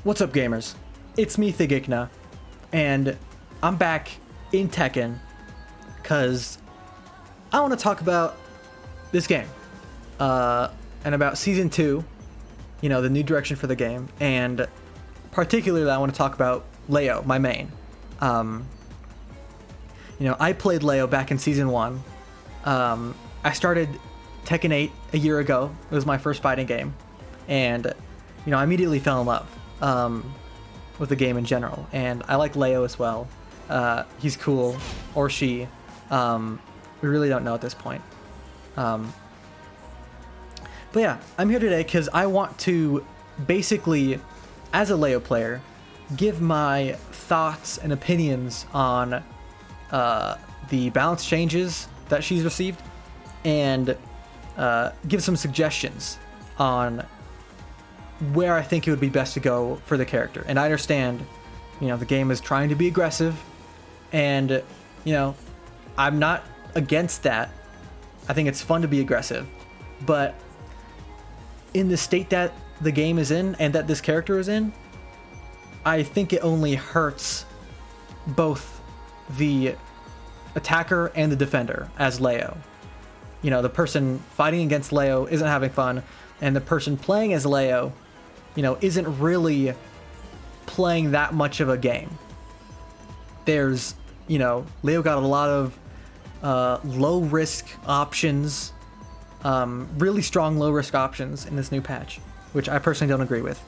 What's up, gamers? It's me, TEKKEN, and I'm back in Tekken because I want to talk about this game and about Season 2, you know, the new direction for the game, and particularly I want to talk about Leo, my main. You know, I played Leo back in Season 1. I started Tekken 8 a year ago. It was my first fighting game, and you know, I immediately fell in love with the game in general, and I like Leo as well. He's cool, or she. We really don't know at this point. But yeah, I'm here today because I want to basically, as a Leo player, give my thoughts and opinions on the balance changes that she's received, and give some suggestions on where I think it would be best to go for the character. And I understand, you know, the game is trying to be aggressive, and, you know, I'm not against that. I think it's fun to be aggressive, but in the state that the game is in and that this character is in, I think it only hurts both the attacker and the defender as Leo. You know, the person fighting against Leo isn't having fun, and the person playing as Leo, you know, isn't really playing that much of a game. There's, you know, Leo got a lot of low risk options, really strong low risk options in this new patch, which I personally don't agree with.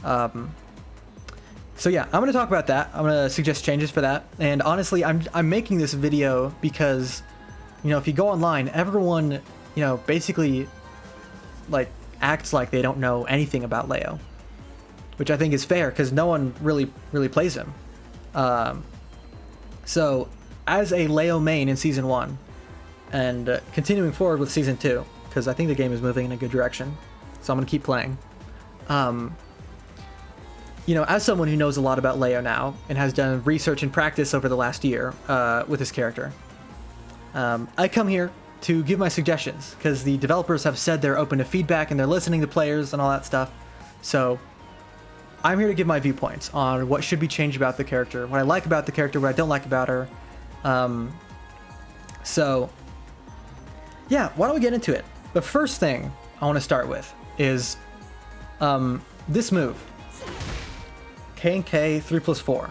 So yeah, I'm going to talk about that. I'm going to suggest changes for that. And honestly, I'm making this video because, you know, if you go online, everyone, you know, basically like acts like they don't know anything about Leo, which I think is fair because no one really plays him. So as a Leo main in Season 1 and continuing forward with Season 2, because I think the game is moving in a good direction, so I'm going to keep playing. You know, as someone who knows a lot about Leo now and has done research and practice over the last year with his character, I come here to give my suggestions because the developers have said they're open to feedback and they're listening to players and all that stuff. So I'm here to give my viewpoints on what should be changed about the character, what I like about the character, what I don't like about her. So yeah, why don't we get into it? The first thing I want to start with is this move. KNK 3+4,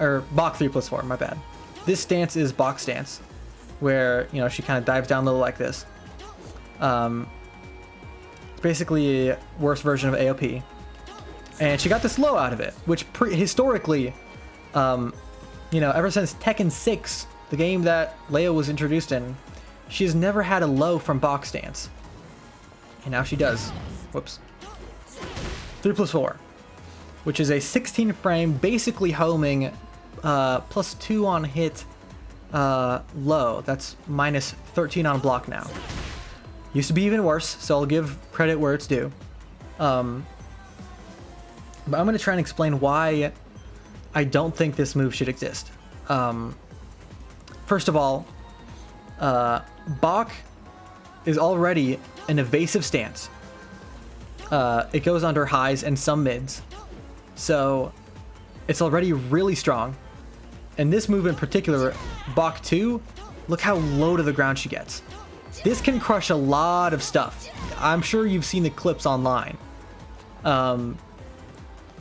or Bach 3+4, my bad. This stance is Bach stance, where, you know, she kind of dives down low like this. It's basically a worse version of AOP. And she got this low out of it, which historically, you know, ever since Tekken 6, the game that Leo was introduced in, she has never had a low from Bach stance. And now she does. Whoops. 3+4. Which is a 16 frame, basically homing, +2 on hit, low. That's -13 on block now. Used to be even worse, so I'll give credit where it's due. But I'm going to try and explain why I don't think this move should exist. First of all, Bach is already an evasive stance. It goes under highs and some mids. So it's already really strong. And this move in particular, Bach 2, look how low to the ground she gets. This can crush a lot of stuff. I'm sure you've seen the clips online.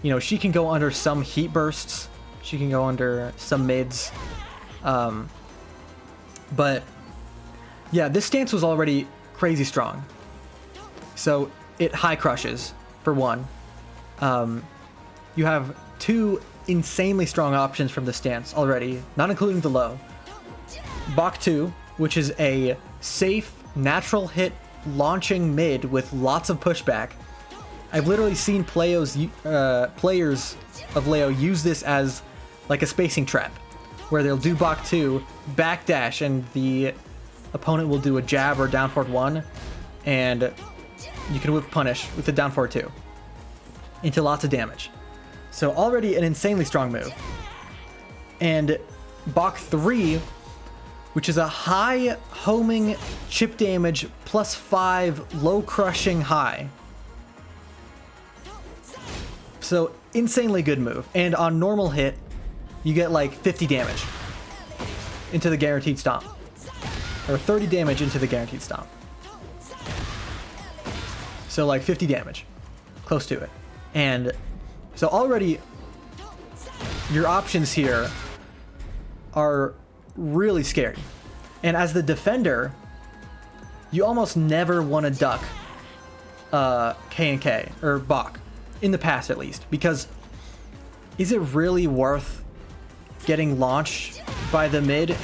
You know, she can go under some heat bursts. She can go under some mids. But yeah, this stance was already crazy strong. So it high crushes, for one. You have two insanely strong options from the stance already, not including the low. Bach 2, which is a safe, natural hit launching mid with lots of pushback. I've literally seen players of Leo use this as like a spacing trap, where they'll do Bach 2, backdash, and the opponent will do a jab or down forward 1, and you can whip punish with the down forward 2 into lots of damage. So already an insanely strong move. And Bach 3, which is a high homing chip damage +5 low crushing high. So insanely good move. And on normal hit, you get like 50 damage into the guaranteed stomp. Or 30 damage into the guaranteed stomp. So like 50 damage. Close to it. And so already your options here are really scary. And as the defender, you almost never want to duck KNK or Bach, in the past at least, because is it really worth getting launched by the mid?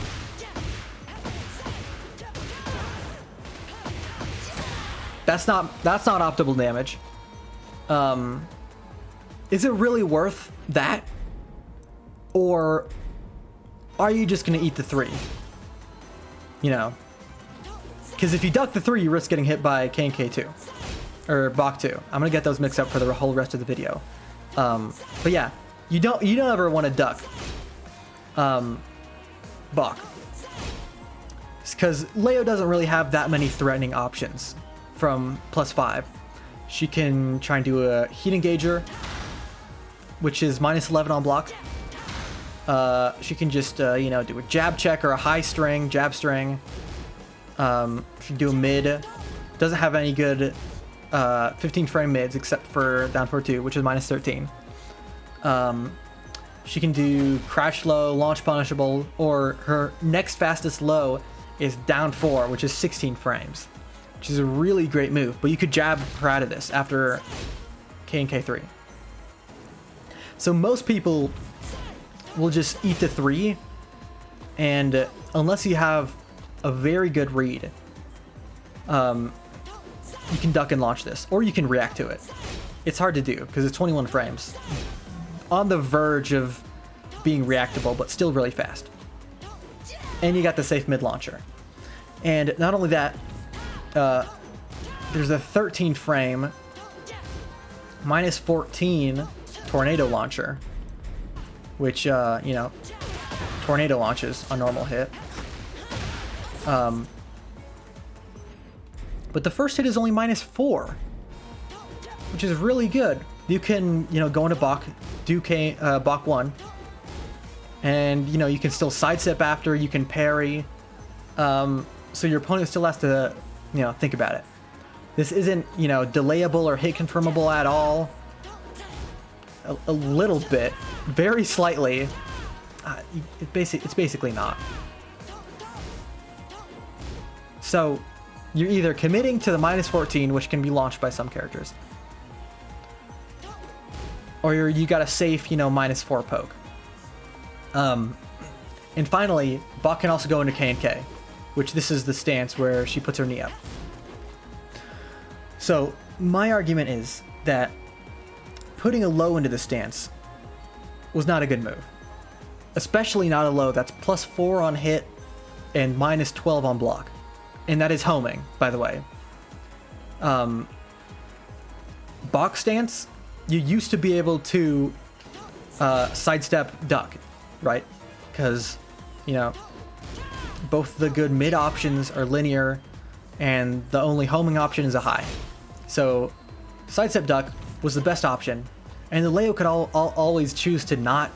That's not optimal damage. Is it really worth that? Or are you just gonna eat the 3? You know, because if you duck the 3, you risk getting hit by KNK 2 or Bach 2. I'm gonna get those mixed up for the whole rest of the video. But yeah, you don't ever want to duck Bach, because Leo doesn't really have that many threatening options from +5. She can try and do a heat engager, which is -11 on block. She can just, you know, do a jab check or a high string, jab string. She can do a mid. Doesn't have any good 15 frame mids except for down 4-2, which is -13. She can do crouch low, launch punishable, or her next fastest low is down 4, which is 16 frames, which is a really great move. But you could jab her out of this after KNK 3. So most people will just eat the 3, and unless you have a very good read, you can duck and launch this, or you can react to it. It's hard to do because it's 21 frames, on the verge of being reactable, but still really fast. And you got the safe mid launcher. And not only that, there's a 13 frame -14 tornado launcher, which, you know, tornado launches on normal hit. But the first hit is only -4, which is really good. You can, you know, go into Bach, do Bach 1, and, you know, you can still sidestep after, you can parry, so your opponent still has to, you know, think about it. This isn't, you know, delayable or hit confirmable at all. A little bit, very slightly. It's basically not. So you're either committing to the -14, which can be launched by some characters, or you got a safe, you know, -4 poke. And finally, Bach can also go into KNK, which this is the stance where she puts her knee up. So my argument is that putting a low into the stance was not a good move, especially not a low that's +4 on hit and -12 on block. And that is homing, by the way. Bach stance, you used to be able to sidestep duck, right? Because, you know, both the good mid options are linear and the only homing option is a high. So sidestep duck was the best option, and the Leo could always choose to not,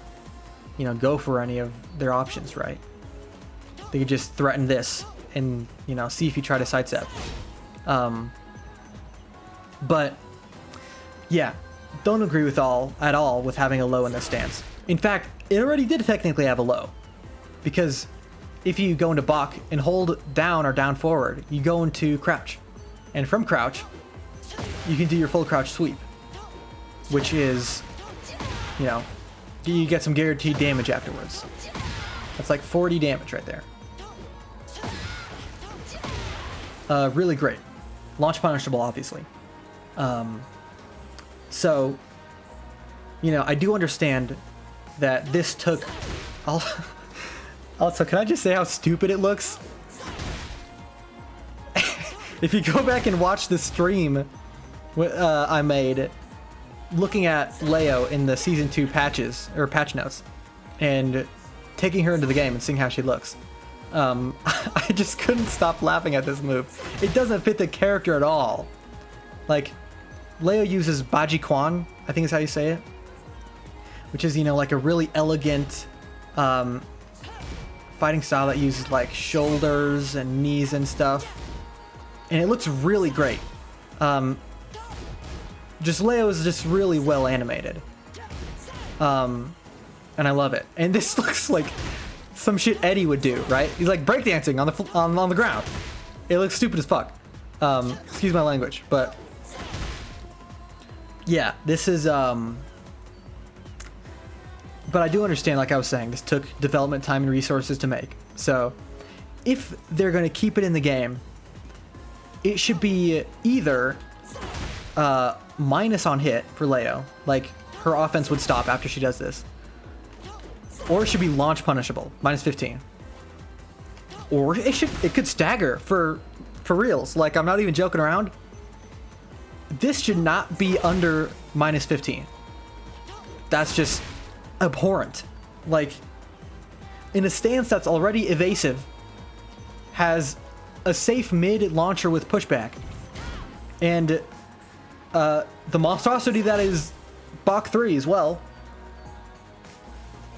you know, go for any of their options, right? They could just threaten this and, you know, see if you try to sidestep. But yeah, don't agree with at all with having a low in this stance. In fact, it already did technically have a low, because if you go into Bach and hold down or down forward, you go into crouch, and from crouch you can do your full crouch sweep, which is, you know, you get some guaranteed damage afterwards. That's like 40 damage right there. Really great. Launch punishable, obviously. So, you know, I do understand that this took... Also, can I just say how stupid it looks? If you go back and watch the stream I made looking at Leo in the Season 2 patches, or patch notes, and taking her into the game and seeing how she looks, I just couldn't stop laughing at this move. It doesn't fit the character at all. Like, Leo uses Baji Quan, I think is how you say it, which is, you know, like a really elegant fighting style that uses like shoulders and knees and stuff. And it looks really great. Just Leo is just really well animated. And I love it. And this looks like some shit Eddie would do, right? He's like breakdancing on the ground. It looks stupid as fuck. Excuse my language, but yeah, this is but I do understand, like I was saying, this took development time and resources to make. So if they're going to keep it in the game, it should be either minus on hit for Leo, like her offense would stop after she does this, or it should be launch punishable, minus 15, or it could stagger for reals. Like, I'm not even joking around. This should not be under minus 15. That's just abhorrent. Like, in a stance that's already evasive, has a safe mid launcher with pushback, and the monstrosity that is Bach 3 as well.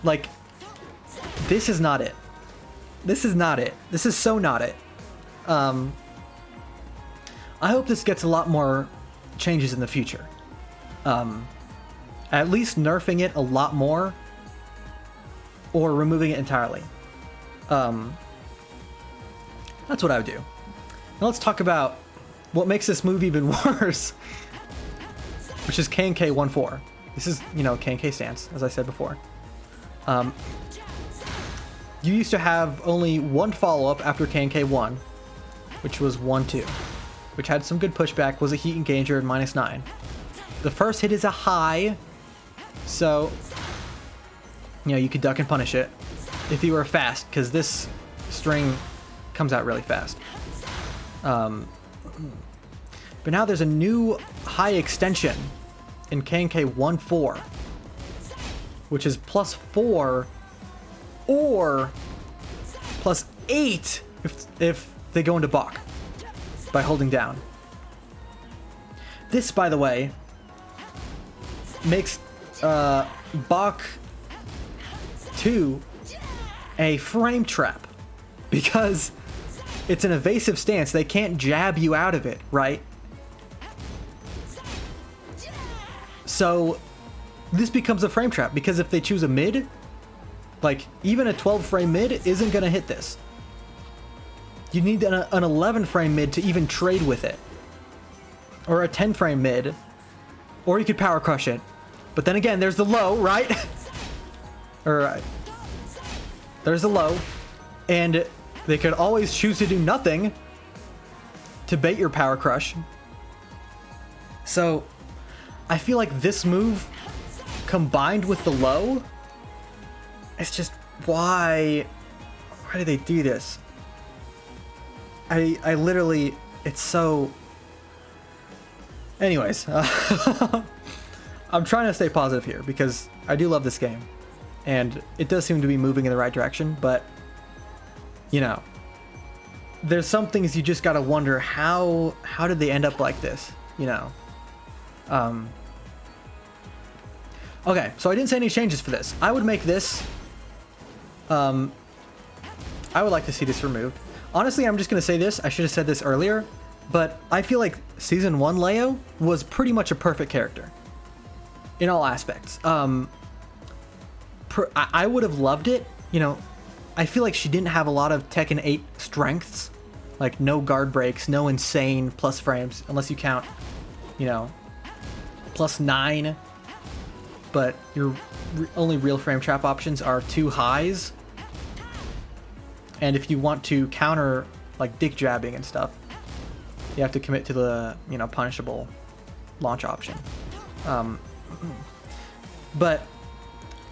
Like, this is not it. This is not it. This is so not it. I hope this gets a lot more changes in the future. At least nerfing it a lot more, or removing it entirely. That's what I would do. Now let's talk about what makes this move even worse, which is KNK 1-4. This is, you know, KNK stance, as I said before. You used to have only one follow-up after KNK 1, which was 1-2, which had some good pushback, was a heat engager at minus 9. The first hit is a high, so, you know, you could duck and punish it if you were fast, because this string comes out really fast. But now there's a new high extension in KNK 1-4, which is +4 or +8 if they go into Bach by holding down. This, by the way, makes Bach 2 a frame trap, because it's an evasive stance. They can't jab you out of it, right? So this becomes a frame trap, because if they choose a mid, like even a 12 frame mid isn't gonna hit this. You need an 11 frame mid to even trade with it, or a 10 frame mid, or you could power crush it. But then again, there's the low, right? Or there's the low, and they could always choose to do nothing to bait your power crush. So I feel like this move combined with the low, it's just, why did they do this? I literally, it's so, anyways, I'm trying to stay positive here because I do love this game and it does seem to be moving in the right direction, but you know, there's some things you just gotta wonder, how did they end up like this, you know? Okay, so I didn't say any changes for this. I would make this, I would like to see this removed. Honestly, I'm just gonna say this, I should have said this earlier, but I feel like Season 1 Leo was pretty much a perfect character in all aspects. I would have loved it, you know. I feel like she didn't have a lot of Tekken 8 strengths, like no guard breaks, no insane plus frames, unless you count, you know, +9, but your only real frame trap options are 2 highs, and if you want to counter like dick jabbing and stuff, you have to commit to the, you know, punishable launch option. But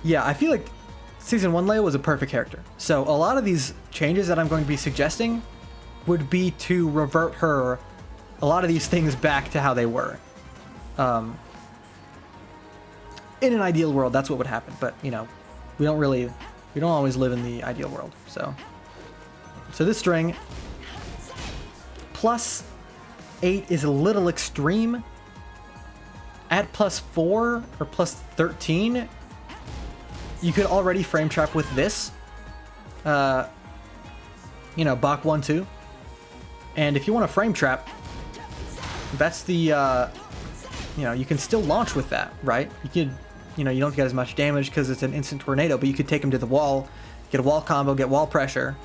yeah, I feel like Season 1 Leo was a perfect character. So a lot of these changes that I'm going to be suggesting would be to revert her, a lot of these things back to how they were. In an ideal world, that's what would happen. But, you know, we don't always live in the ideal world. So this string, +8 is a little extreme. At +4 or +13, you could already frame trap with this. You know, Bach 1, 2. And if you want to frame trap, that's the, you know, you can still launch with that, right? You could, you know, you don't get as much damage because it's an instant tornado, but you could take him to the wall, get a wall combo, get wall pressure.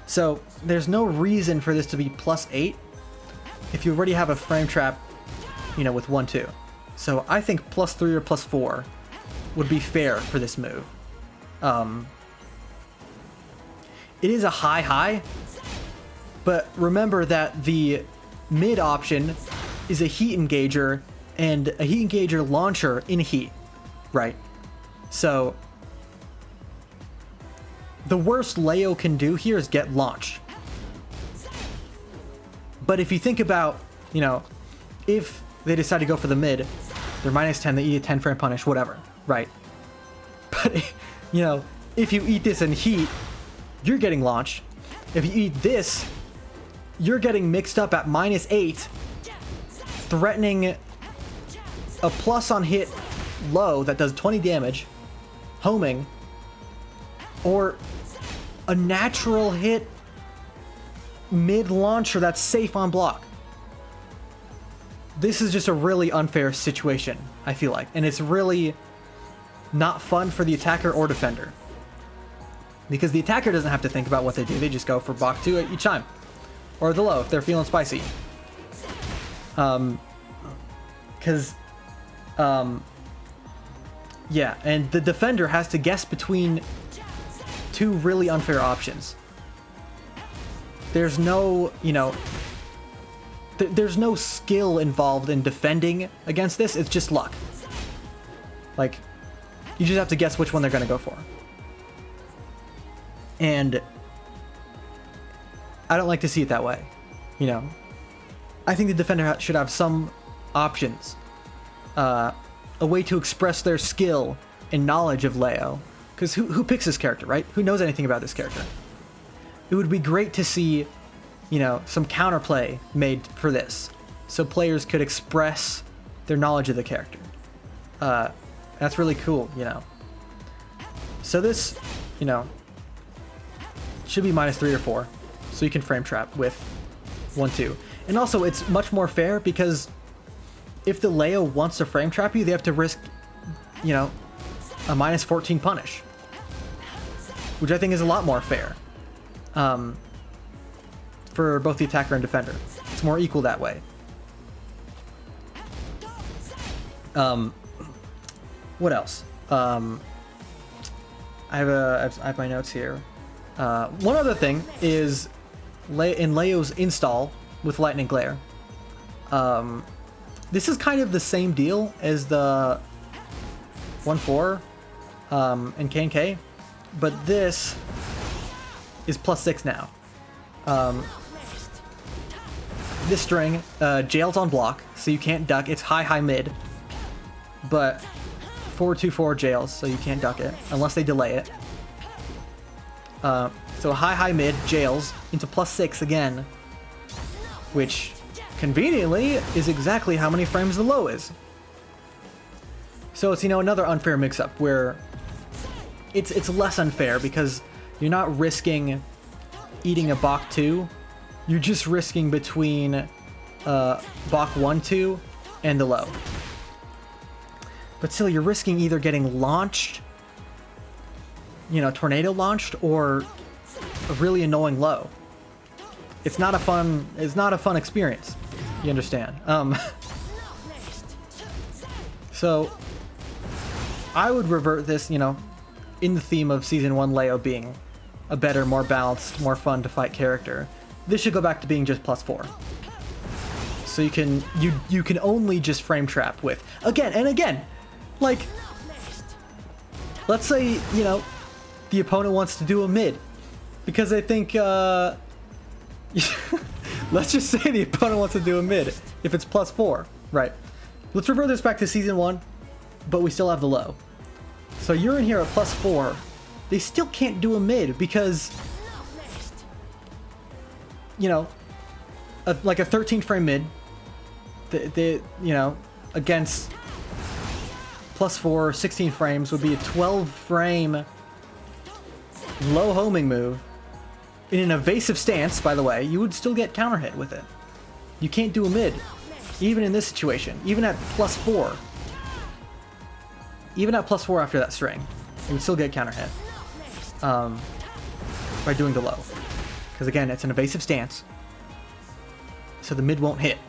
So there's no reason for this to be +8 if you already have a frame trap, you know, with 1, 2. So I think +3 or +4 would be fair for this move. It is a high, but remember that the mid option is a heat engager and a heat engager launcher in heat, right? So the worst Leo can do here is get launched. But if you think about, you know, if they decide to go for the mid, they're -10, they eat a 10 frame punish, whatever, right? But, you know, if you eat this in heat, you're getting launched. If you eat this, you're getting mixed up at -8, threatening a plus on hit low that does 20 damage, homing, or a natural hit mid launcher that's safe on block. This is just a really unfair situation, I feel like, and it's really not fun for the attacker or defender. Because the attacker doesn't have to think about what they do, they just go for Bach 2 each time. Or the low if they're feeling spicy. Yeah, and the defender has to guess between two really unfair options. There's no, you know, there's no skill involved in defending against this, it's just luck. Like, you just have to guess which one they're gonna go for. And I don't like to see it that way, you know. I think the defender should have some options, a way to express their skill and knowledge of Leo. Because who picks this character, right? Who knows anything about this character? It would be great to see, you know, some counterplay made for this, so players could express their knowledge of the character. That's really cool, you know. So this, you know, should be -3 or 4, so you can frame trap with 1, 2. And also, it's much more fair because if the Leo wants to frame trap you, they have to risk, you know, a -14 punish, which I think is a lot more fair for both the attacker and defender. It's more equal that way. What else? I have my notes here. One other thing is in Leo's install with Lightning Glare. This is kind of the same deal as the 1-4 in KNK, but this is +6 now. This string jails on block, so you can't duck. It's high mid, but 4-2-4 jails, so you can't duck it unless they delay it. So high mid jails into +6 again, which conveniently is exactly how many frames the low is. So it's, you know, another unfair mix-up where it's less unfair because you're not risking eating a Bach 2, you're just risking between Bach 1, 2 and the low. But still, you're risking either getting launched, you know, tornado launched, or a really annoying low. It's not a fun experience. You understand? So I would revert this, you know, in the theme of Season 1 Leo being a better, more balanced, more fun to fight character. This should go back to being just +4. So you can only just frame trap with again and again. Like, let's say, you know, the opponent wants to do a mid because they think let's just say the opponent wants to do a mid if it's +4, right? Let's revert this back to Season 1, but we still have the low. So you're in here at +4. They still can't do a mid because, you know, like a 13 frame mid, you know, against plus 4, 16 frames would be a 12 frame low homing move. In an evasive stance, by the way, you would still get counter hit with it. You can't do a mid, even in this situation, even at plus 4. Even at plus 4 after that string, you would still get counter hit by doing the low. Because again, it's an evasive stance, so the mid won't hit.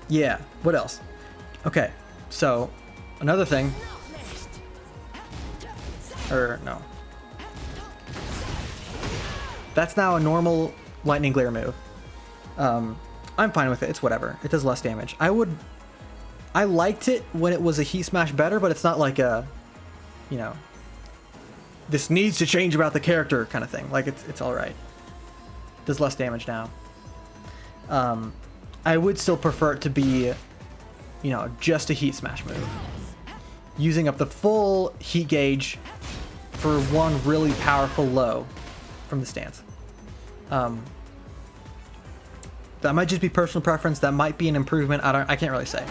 Yeah, what else? Okay, so another thing, or no. That's now a normal lightning glare move. I'm fine with it, it's whatever. It does less damage. I liked it when it was a heat smash better, but it's not like a, you know, this needs to change about the character kind of thing. Like, it's alright. Does less damage now. I would still prefer it to be, you know, just a heat smash move. Using up the full heat gauge for one really powerful low from the stance. That might just be personal preference. That might be an improvement. I can't really say.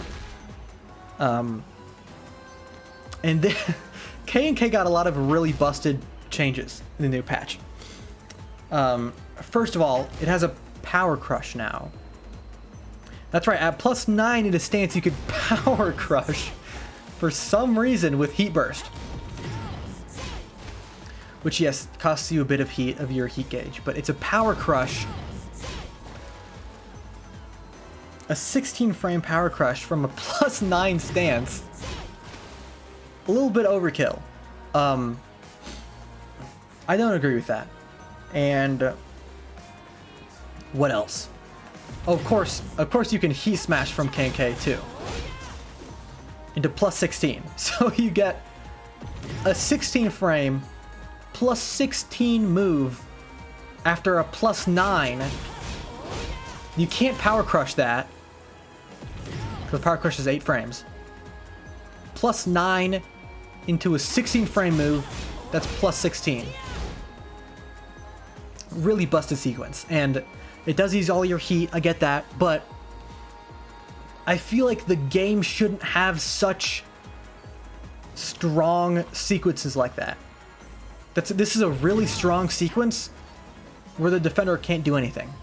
And then KNK got a lot of really busted changes in the new patch. First of all, it has a power crush now. That's right, at plus 9 in a stance you could power crush for some reason with heat burst. Which, yes, costs you a bit of heat of your heat gauge, but it's a power crush. A 16 frame power crush from a plus 9 stance. A little bit overkill. I don't agree with that. And what else? Oh, of course you can heat smash from KNK too. Into plus 16. So you get a 16 frame plus 16 move after a plus 9. You can't power crush that, because power crush is 8 frames. Plus 9 into a 16 frame move, that's plus 16. Really busted sequence, and it does use all your heat, I get that, but I feel like the game shouldn't have such strong sequences like that. This is a really strong sequence where the defender can't do anything.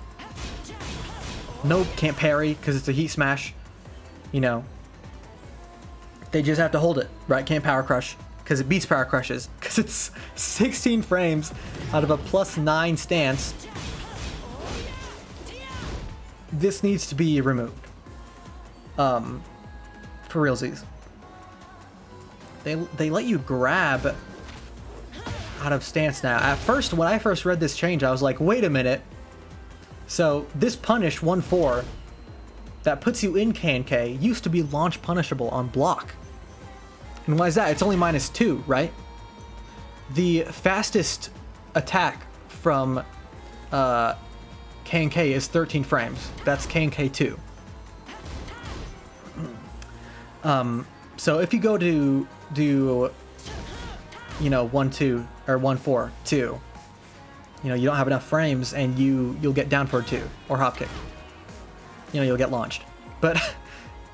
Nope, can't parry because it's a heat smash. You know, they just have to hold it, right? Can't power crush because it beats power crushes because it's 16 frames out of a plus 9 stance. This needs to be removed. For realsies. They let you grab out of stance now. At first, when I first read this change, I was like, wait a minute. So this punish 1-4 that puts you in KNK used to be launch punishable on block. And why is that? It's only -2, right? The fastest attack from KNK is 13 frames. That's KNK 2. So if you go to do, you know, 1-2 or 1-4, 2, you know, you don't have enough frames and you'll get down for 2 or hop kick. You know, you'll get launched. But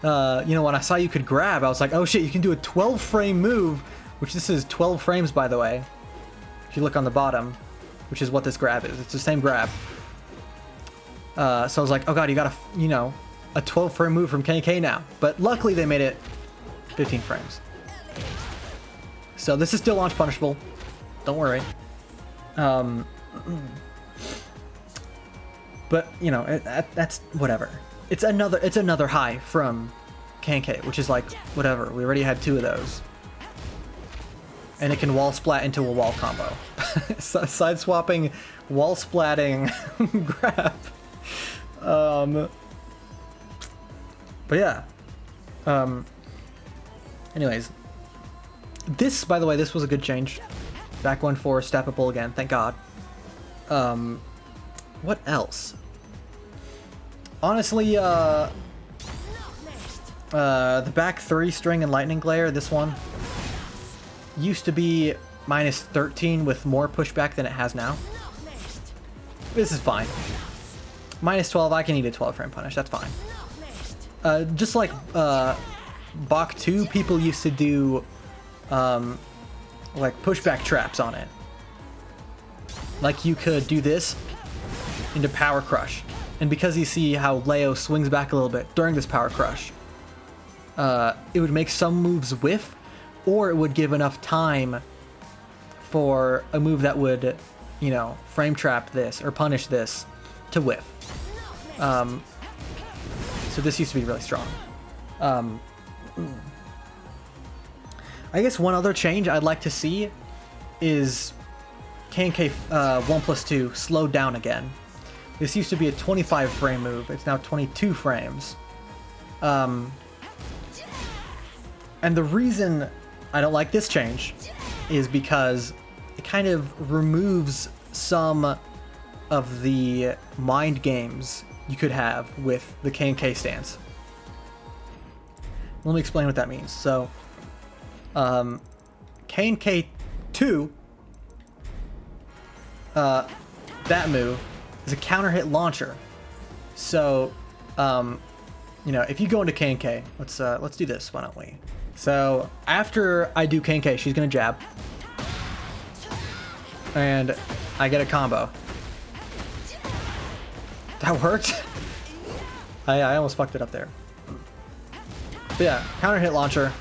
you know, when I saw you could grab, I was like, oh shit, you can do a 12 frame move, which this is 12 frames, by the way. If you look on the bottom, which is what this grab is. It's the same grab. So I was like, oh god, you got you know, a 12 frame move from KNK now. But luckily they made it 15 frames. So this is still launch punishable. Don't worry. But you know, that's whatever. It's another high from KNK, which is like whatever. We already had 2 of those, and it can wall splat into a wall combo. Side swapping, wall splatting, grab. But yeah. Anyways, this, by the way, this was a good change. Back 1-4, stappable again, thank God. What else? Honestly, the back 3 string and lightning glare, this one, used to be -13 with more pushback than it has now. This is fine. -12, I can eat a 12 frame punish, that's fine. Just like Bach 2, people used to do like pushback traps on it. Like you could do this into Power Crush. And because you see how Leo swings back a little bit during this Power Crush, it would make some moves whiff, or it would give enough time for a move that would, you know, frame trap this or punish this to whiff. So this used to be really strong. I guess one other change I'd like to see is KNK 1+2 slowed down again. This used to be a 25 frame move. It's now 22 frames. And the reason I don't like this change is because it kind of removes some of the mind games you could have with the KNK stance. Let me explain what that means. So, KNK 2, that move is a counter hit launcher. So, you know, if you go into KNK, let's do this. Why don't we? So after I do KNK, she's gonna jab, and I get a combo. That worked. I almost fucked it up there. But yeah, counter hit launcher.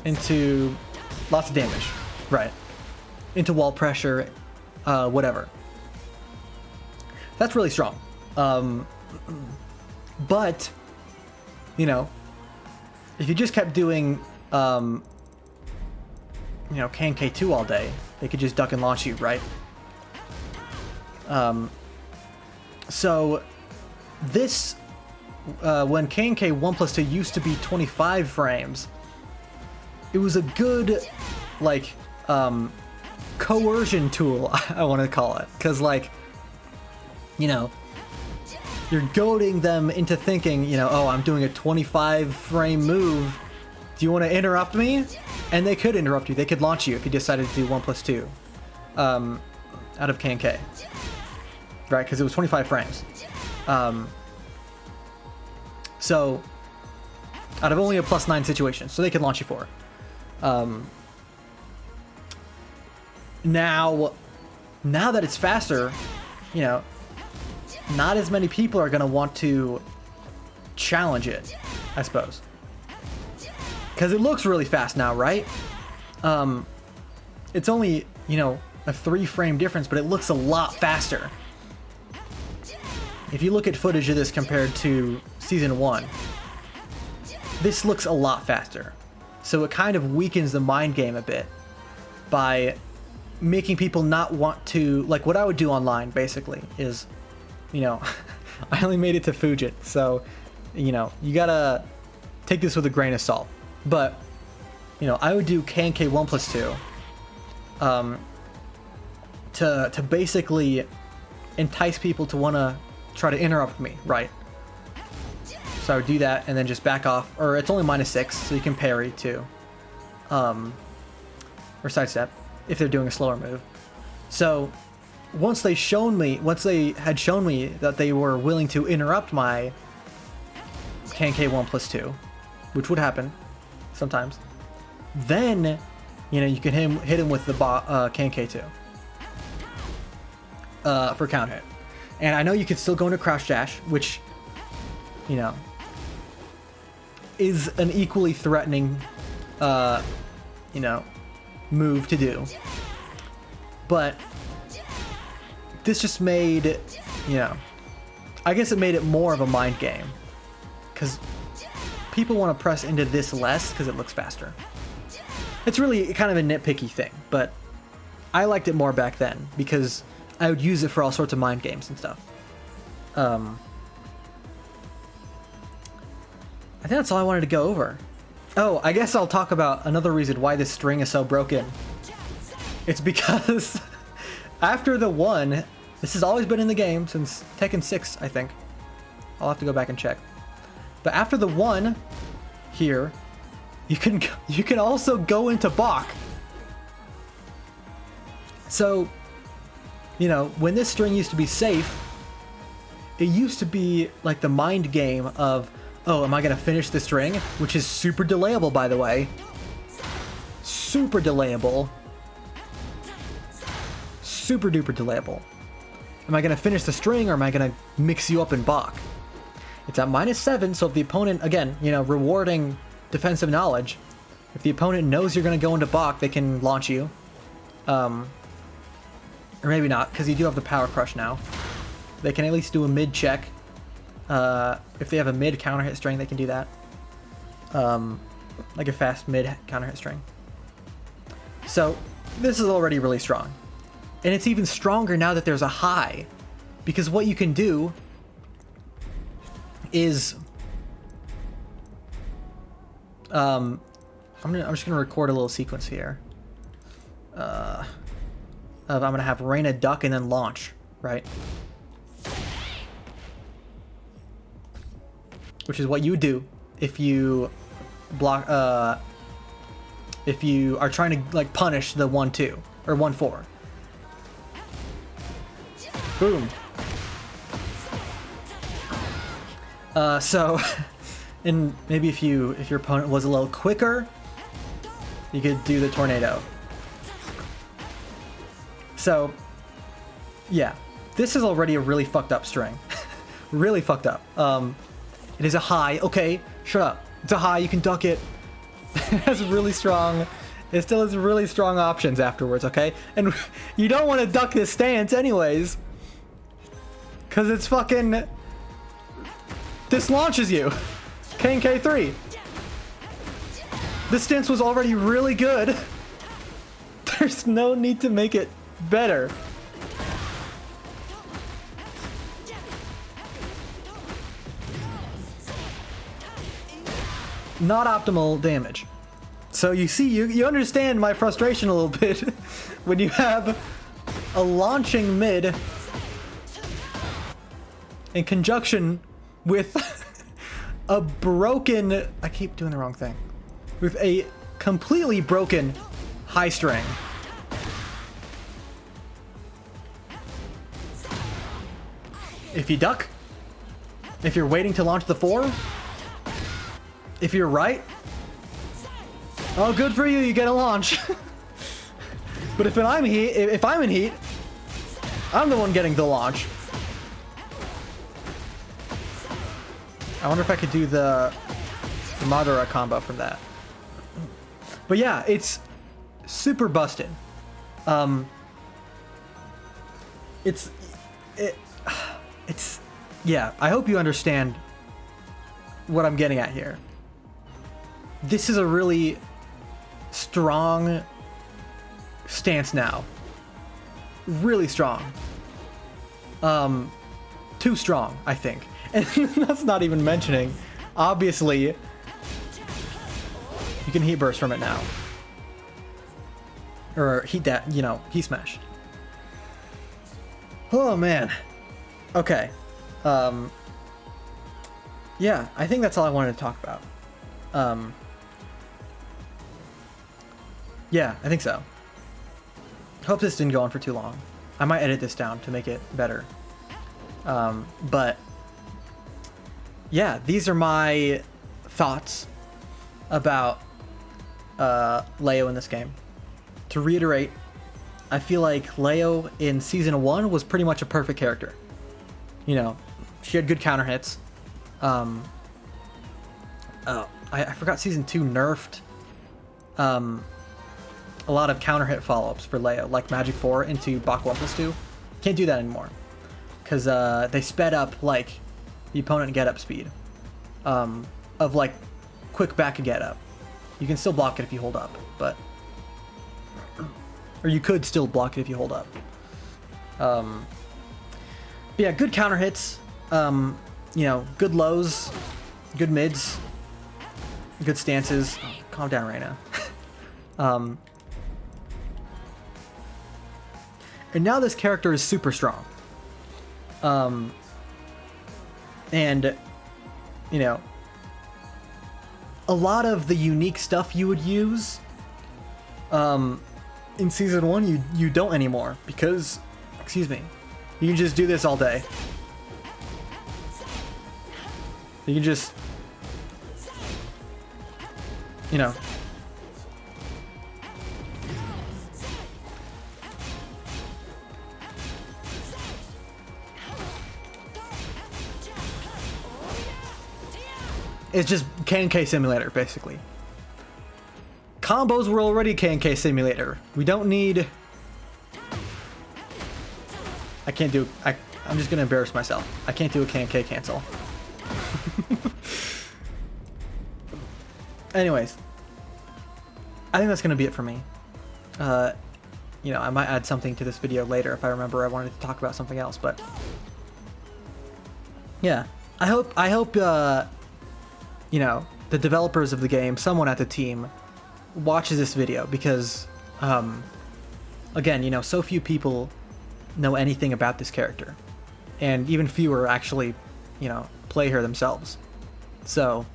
Into lots of damage, right? Into wall pressure, whatever. That's really strong. But, you know, if you just kept doing, you know, KNK2 all day, they could just duck and launch you, right? So this, when KNK 1+2 used to be 25 frames, it was a good, like, coercion tool, I want to call it. Because, like, you know, you're goading them into thinking, you know, oh, I'm doing a 25 frame move. Do you want to interrupt me? And they could interrupt you. They could launch you if you decided to do 1+2 out of KNK. Right, because it was 25 frames. So, out of only a +9 situation. So they could launch you 4. Now that it's faster, you know, not as many people are going to want to challenge it, I suppose. Because it looks really fast now, right? It's only, you know, a 3 frame difference, but it looks a lot faster. If you look at footage of this compared to Season 1, this looks a lot faster. So it kind of weakens the mind game a bit by making people not want to... Like, what I would do online, basically, is... You know, I only made it to Fujit, so, you know, you gotta take this with a grain of salt. But, you know, I would do KNK 1+2 to basically entice people to want to try to interrupt me, right? So I would do that and then just back off, or it's only -6, so you can parry too, or sidestep if they're doing a slower move. So once they had shown me that they were willing to interrupt my KNK 1+2, which would happen sometimes, then, you know, you can hit him with the KNK 2 for counter hit. And I know you could still go into crouch dash, which, you know, is an equally threatening, you know, move to do. But this just made, you know, I guess it made it more of a mind game. Because people want to press into this less because it looks faster. It's really kind of a nitpicky thing, but I liked it more back then because I would use it for all sorts of mind games and stuff. I think that's all I wanted to go over. Oh, I guess I'll talk about another reason why this string is so broken. It's because after the 1, this has always been in the game since Tekken 6, I think. I'll have to go back and check. But after the 1 here, you can also go into Bach. So, you know, when this string used to be safe, it used to be like the mind game of, oh, am I going to finish the string? Which is super delayable, by the way. Super delayable. Super duper delayable. Am I going to finish the string or am I going to mix you up and balk? It's at -7, so if the opponent, again, you know, rewarding defensive knowledge, if the opponent knows you're going to go into balk, they can launch you. Or maybe not, because you do have the power crush now. They can at least do a mid check. If they have a mid counter hit string, they can do that. Like a fast mid counter hit string. So this is already really strong. And it's even stronger now that there's a high. Because what you can do is... I'm just gonna record a little sequence here. I'm gonna have Reina duck and then launch, right? Which is what you would do if you block, if you are trying to like punish the 1-2 or 1-4. Boom. So, and maybe if your opponent was a little quicker, you could do the tornado. So, yeah, this is already a really fucked up string. Really fucked up. It is a high. Okay, shut up. It's a high. You can duck it. It has really strong. It still has really strong options afterwards. Okay, and you don't want to duck this stance anyways, because it's fucking. This launches you. KNK 3. This stance was already really good. There's no need to make it better. Not optimal damage. So you see, you understand my frustration a little bit when you have a launching mid in conjunction with a broken... I keep doing the wrong thing. With a completely broken high string. If you duck, if you're waiting to launch the 4, if you're right, oh, good for you, you get a launch. But if I'm in heat, I'm the one getting the launch. I wonder if I could do the Madara combo from that. But yeah, it's super busted. It's yeah, I hope you understand what I'm getting at here. This is a really strong stance now. Really strong. Too strong, I think. And that's not even mentioning, obviously, you can heat burst from it now. Or heat that, you know, heat smash. Oh man. Okay. Yeah, I think that's all I wanted to talk about. Yeah, I think so. Hope this didn't go on for too long. I might edit this down to make it better. But yeah, these are my thoughts about Leo in this game. To reiterate, I feel like Leo in Season 1 was pretty much a perfect character. You know, she had good counter hits. I forgot Season 2 nerfed a lot of counter hit follow-ups for Leo, like Magic 4 into Bak 1+2. Can't do that anymore. Because they sped up, like, the opponent get-up speed. Of, like, quick back get-up. You can still block it if you hold up, but... Or you could still block it if you hold up. But yeah, good counter hits. You know, good lows, good mids, good stances. Oh, calm down, Reina. And now this character is super strong. And, you know, a lot of the unique stuff you would use in Season 1, you don't anymore because, excuse me, you can just do this all day. You can just, you know, it's just KNK Simulator, basically. Combos were already KNK Simulator. We don't need... I can't do... I'm just gonna embarrass myself. I can't do a KNK cancel. Anyways. I think that's gonna be it for me. You know, I might add something to this video later if I remember I wanted to talk about something else, but... yeah. I hope, you know, the developers of the game, someone at the team, watches this video because, again, you know, so few people know anything about this character, and even fewer actually, you know, play her themselves. So,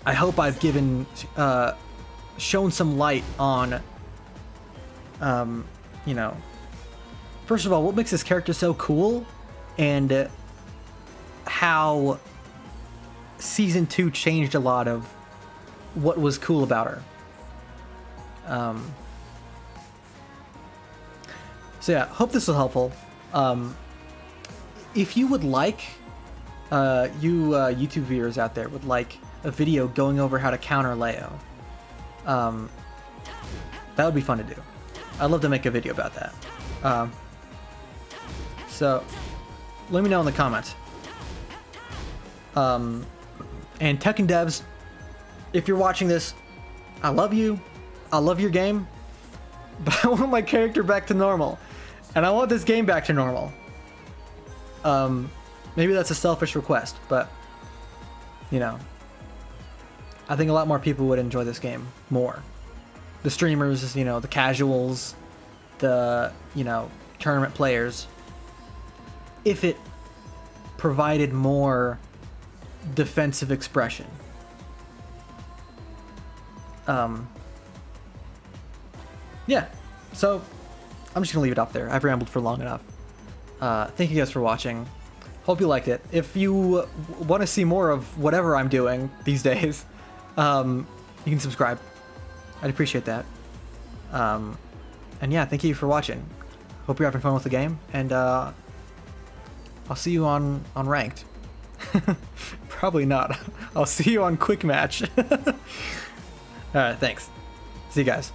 I hope I've shown some light on, you know, first of all, what makes this character so cool, and how Season 2 changed a lot of what was cool about her. So yeah, hope this was helpful. If you would like, YouTube viewers out there would like a video going over how to counter Leo, that would be fun to do. I'd love to make a video about that. So let me know in the comments. And Tekken devs, if you're watching this, I love you. I love your game, but I want my character back to normal, and I want this game back to normal. Maybe that's a selfish request, but you know, I think a lot more people would enjoy this game more. The streamers, you know, the casuals, the, you know, tournament players, if it provided more defensive expression. Yeah, so I'm just gonna leave it off there. I've rambled for long enough. Thank you guys for watching. Hope you liked it. If you want to see more of whatever I'm doing these days, you can subscribe. I'd appreciate that. And yeah, thank you for watching. Hope you're having fun with the game, and I'll see you on ranked. Probably not. I'll see you on quick match. Alright, thanks. See you guys.